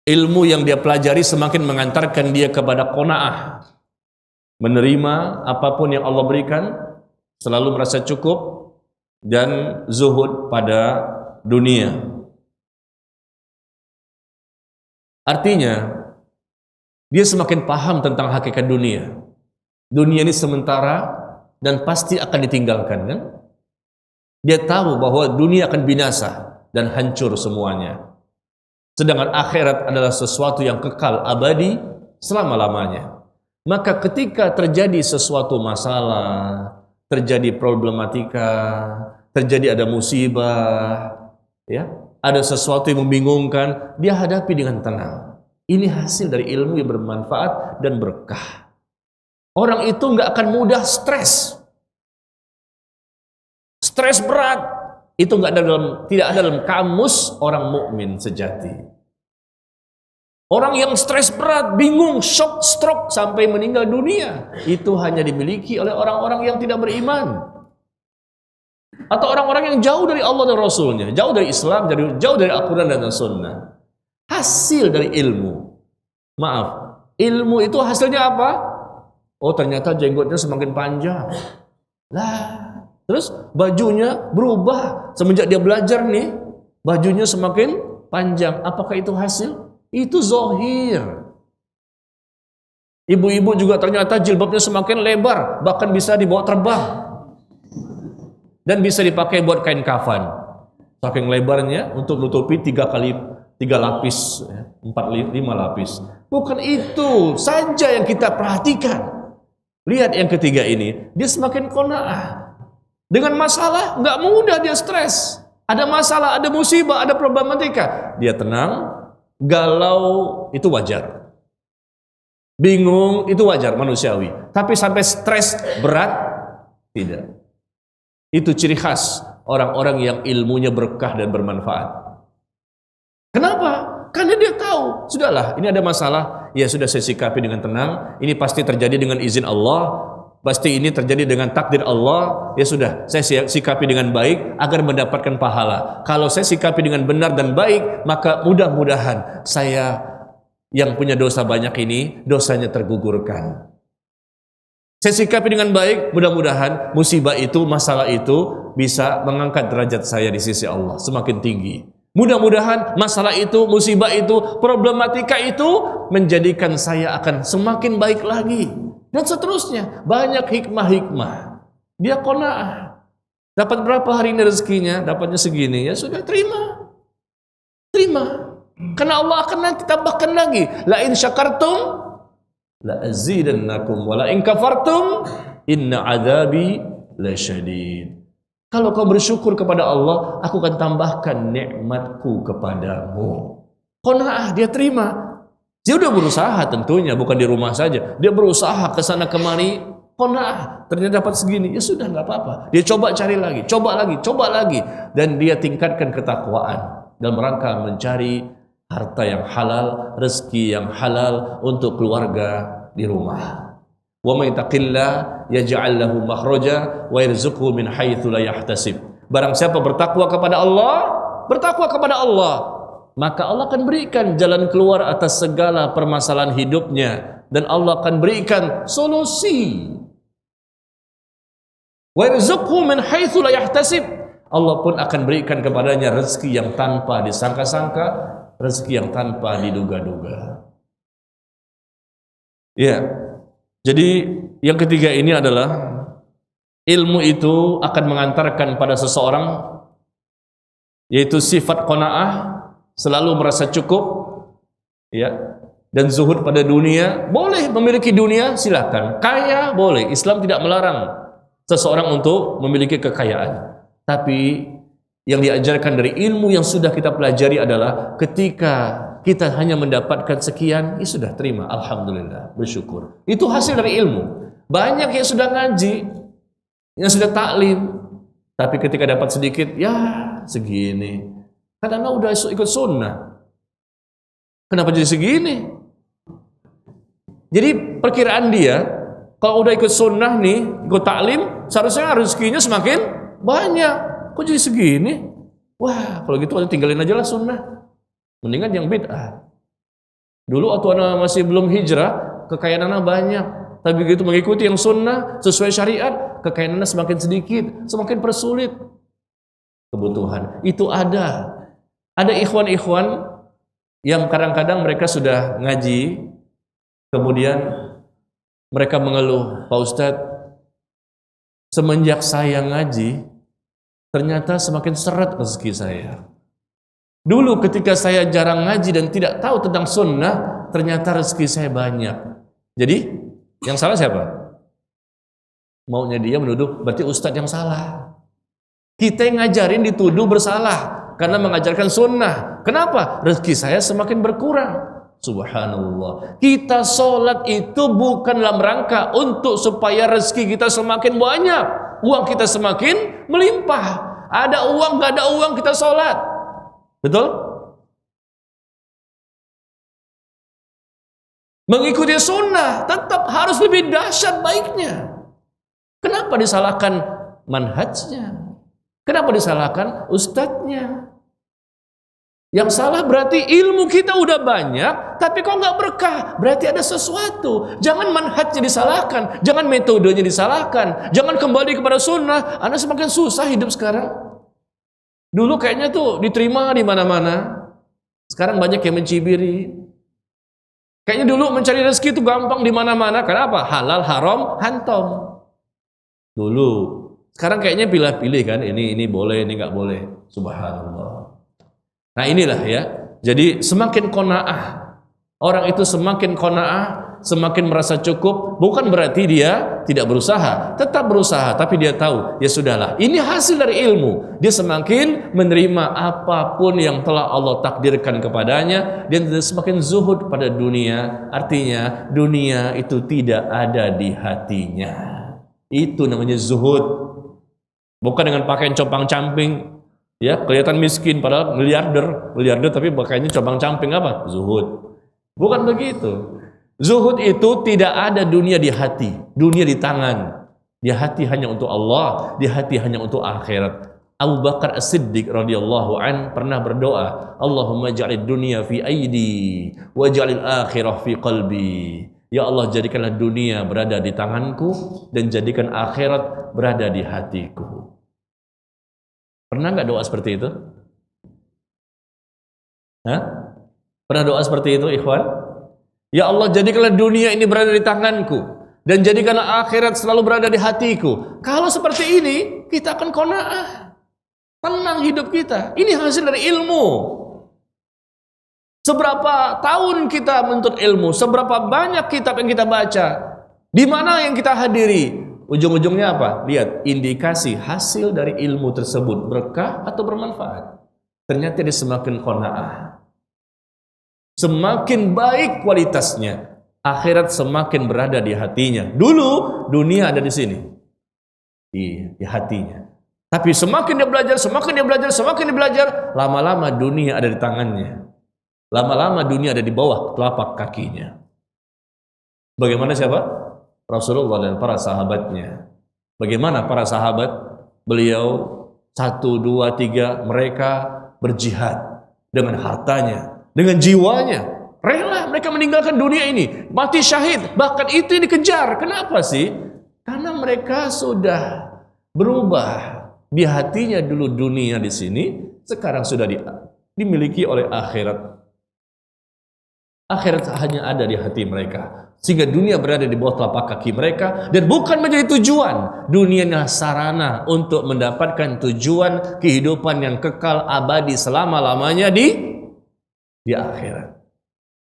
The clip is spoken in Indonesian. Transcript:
ilmu yang dia pelajari semakin mengantarkan dia kepada qanaah, menerima apapun yang Allah berikan, selalu merasa cukup, dan zuhud pada dunia. Artinya, dia semakin paham tentang hakikat dunia. Dunia ini sementara dan pasti akan ditinggalkan, kan? Dia tahu bahwa dunia akan binasa dan hancur semuanya. Sedangkan akhirat adalah sesuatu yang kekal, abadi, selama-lamanya. Maka ketika terjadi sesuatu masalah, terjadi problematika, terjadi ada musibah, ya, ada sesuatu yang membingungkan, dia hadapi dengan tenang. Ini hasil dari ilmu yang bermanfaat dan berkah. Orang itu nggak akan mudah stres. Stres berat itu tidak ada dalam kamus orang mukmin sejati. Orang yang stres berat, bingung, shock, stroke sampai meninggal dunia, itu hanya dimiliki oleh orang-orang yang tidak beriman, atau orang-orang yang jauh dari Allah dan Rasulnya, jauh dari Islam, jauh dari Al-Quran dan As-Sunnah. Hasil dari ilmu, maaf, ilmu itu hasilnya apa? Oh, ternyata jenggotnya semakin panjang. Lah, terus bajunya berubah semenjak dia belajar nih, bajunya semakin panjang. Apakah itu hasil? Itu zahir. Ibu-ibu juga ternyata jilbabnya semakin lebar, bahkan bisa dibawa terbang dan bisa dipakai buat kain kafan. Saking lebarnya untuk menutupi 3 lapis, 4, 5 lapis. Bukan itu saja yang kita perhatikan. Lihat yang ketiga ini, dia semakin qanaah. Dengan masalah nggak mudah dia stres. Ada masalah, ada musibah, ada problematika, dia tenang. Galau itu wajar, bingung itu wajar, manusiawi. Tapi sampai stres berat, tidak. Itu ciri khas orang-orang yang ilmunya berkah dan bermanfaat. Kenapa? Karena dia tahu, sudahlah, ini ada masalah, ya sudah, saya sikapi dengan tenang. Ini pasti terjadi dengan izin Allah, pasti ini terjadi dengan takdir Allah. Ya sudah, saya sikapi dengan baik agar mendapatkan pahala. Kalau saya sikapi dengan benar dan baik, maka mudah-mudahan saya yang punya dosa banyak ini, dosanya tergugurkan. Saya sikapi dengan baik, mudah-mudahan musibah itu, masalah itu bisa mengangkat derajat saya di sisi Allah semakin tinggi. Mudah-mudahan masalah itu, musibah itu, problematika itu menjadikan saya akan semakin baik lagi. Dan seterusnya, banyak hikmah-hikmah. Dia qanaah. Dapat berapa hari ini rezekinya? Dapatnya segini, ya sudah, terima. Terima. Karena Allah akan nanti tambahkan lagi. La in syakartum la azidannakum wa la in kafartum inna adzabi lasyadid. Kalau kau bersyukur kepada Allah, aku akan tambahkan nikmatku kepadamu. Qanaah, dia terima. Dia udah berusaha tentunya, bukan di rumah saja. Dia berusaha ke sana kemari, qanaah. Ternyata dapat segini, ya sudah, nggak apa-apa. Dia coba cari lagi, coba lagi. Dan dia tingkatkan ketakwaan dalam rangka mencari harta yang halal, rezeki yang halal untuk keluarga di rumah. Wa may taqillah yaj'al lahu makhraja wa yarzuqhu min haitsu la yahtasib. Barang siapa bertakwa kepada Allah, maka Allah akan berikan jalan keluar atas segala permasalahan hidupnya, dan Allah akan berikan solusi. Wa yarzuqhu min haitsu la yahtasib. Allah pun akan berikan kepadanya rezeki yang tanpa disangka-sangka, rezeki yang tanpa diduga-duga. Ya. Jadi yang ketiga ini adalah ilmu itu akan mengantarkan pada seseorang, yaitu sifat qanaah, selalu merasa cukup, ya, dan zuhud pada dunia. Boleh memiliki dunia, silakan. Kaya boleh, Islam tidak melarang seseorang untuk memiliki kekayaan. Tapi yang diajarkan dari ilmu yang sudah kita pelajari adalah ketika kita hanya mendapatkan sekian, ya sudah, terima, alhamdulillah, bersyukur. Itu hasil dari ilmu. Banyak yang sudah ngaji, yang sudah taklim, tapi ketika dapat sedikit, ya segini. Karena udah ikut sunnah, kenapa jadi segini? Jadi perkiraan dia, kalau udah ikut sunnah nih, ikut taklim, seharusnya rezekinya semakin banyak. Kok jadi segini? Wah, kalau gitu tinggalin aja lah sunnah. Mendingan yang bid'ah. Dulu waktu anak masih belum hijrah, kekayaan anak banyak. Tapi begitu mengikuti yang sunnah, sesuai syariat, kekayaan anak semakin sedikit, semakin persulit kebutuhan. Itu ada. Ada ikhwan-ikhwan yang kadang-kadang mereka sudah ngaji, kemudian mereka mengeluh, Pak Ustadz, semenjak saya ngaji, ternyata semakin seret rezeki saya. Dulu ketika saya jarang ngaji dan tidak tahu tentang sunnah, ternyata rezeki saya banyak. Jadi, yang salah siapa? Maunya dia menuduh, berarti ustadz yang salah. Kita yang ngajarin dituduh bersalah karena mengajarkan sunnah. Kenapa? Rezeki saya semakin berkurang. Subhanallah. Kita sholat itu bukan dalam rangka untuk supaya rezeki kita semakin banyak, uang kita semakin melimpah. Ada uang, gak ada uang, kita sholat. Betul? Mengikuti sunnah tetap harus lebih dahsyat baiknya. Kenapa disalahkan manhajnya? Kenapa disalahkan ustadznya? Yang salah berarti ilmu kita udah banyak, tapi kok nggak berkah? Berarti ada sesuatu. Jangan manhajnya disalahkan, jangan metodenya disalahkan, jangan kembali kepada sunnah. Anda semakin susah hidup sekarang. Dulu kayaknya tuh diterima di mana-mana. Sekarang banyak yang mencibiri. Kayaknya dulu mencari rezeki itu gampang di mana-mana. Kenapa? Halal, haram, hantam. Dulu. Sekarang kayaknya pilih-pilih kan. Ini boleh, ini nggak boleh. Subhanallah. Nah inilah ya. Jadi semakin qanaah. Orang itu semakin qanaah, semakin merasa cukup. Bukan berarti dia tidak berusaha. Tetap berusaha. Tapi dia tahu, ya sudahlah. Ini hasil dari ilmu. Dia semakin menerima apapun yang telah Allah takdirkan kepadanya. Dia semakin zuhud pada dunia. Artinya dunia itu tidak ada di hatinya. Itu namanya zuhud. Bukan dengan pakaian compang-camping. Ya, kelihatan miskin padahal miliarder tapi pakaiannya compang-camping apa? Zuhud. Bukan begitu. Zuhud itu tidak ada dunia di hati, dunia di tangan. Di hati hanya untuk Allah, di hati hanya untuk akhirat. Abu Bakar As-Siddiq radhiyallahu an pernah berdoa, Allahumma ja'alid dunya fi aidi wa ja'alil akhirah fi qalbi. Ya Allah, jadikanlah dunia berada di tanganku dan jadikan akhirat berada di hatiku. Pernah nggak doa seperti itu? Hah? Pernah doa seperti itu, ikhwan? Ya Allah, jadikanlah dunia ini berada di tanganku dan jadikanlah akhirat selalu berada di hatiku. Kalau seperti ini, kita akan qanaah. Tenang hidup kita. Ini hasil dari ilmu. Seberapa tahun kita menuntut ilmu, seberapa banyak kitab yang kita baca, di mana yang kita hadiri. Ujung-ujungnya apa? Lihat, indikasi hasil dari ilmu tersebut berkah atau bermanfaat. Ternyata dia semakin qanaah. Semakin baik kualitasnya, akhirat semakin berada di hatinya. Dulu dunia ada di sini. Di hatinya. Tapi semakin dia belajar, lama-lama dunia ada di tangannya. Lama-lama dunia ada di bawah telapak kakinya. Bagaimana siapa? Rasulullah dan para sahabatnya. Bagaimana para sahabat? Beliau 1, 2, 3 mereka berjihad dengan hartanya, dengan jiwanya. Rela mereka meninggalkan dunia ini, mati syahid. Bahkan itu yang dikejar. Kenapa sih? Karena mereka sudah berubah. Di hatinya dulu dunia di sini, sekarang sudah dimiliki oleh akhirat. Akhirat hanya ada di hati mereka. Sehingga dunia berada di bawah telapak kaki mereka. Dan bukan menjadi tujuan. Dunia adalah sarana untuk mendapatkan tujuan kehidupan yang kekal abadi selama-lamanya di akhirat.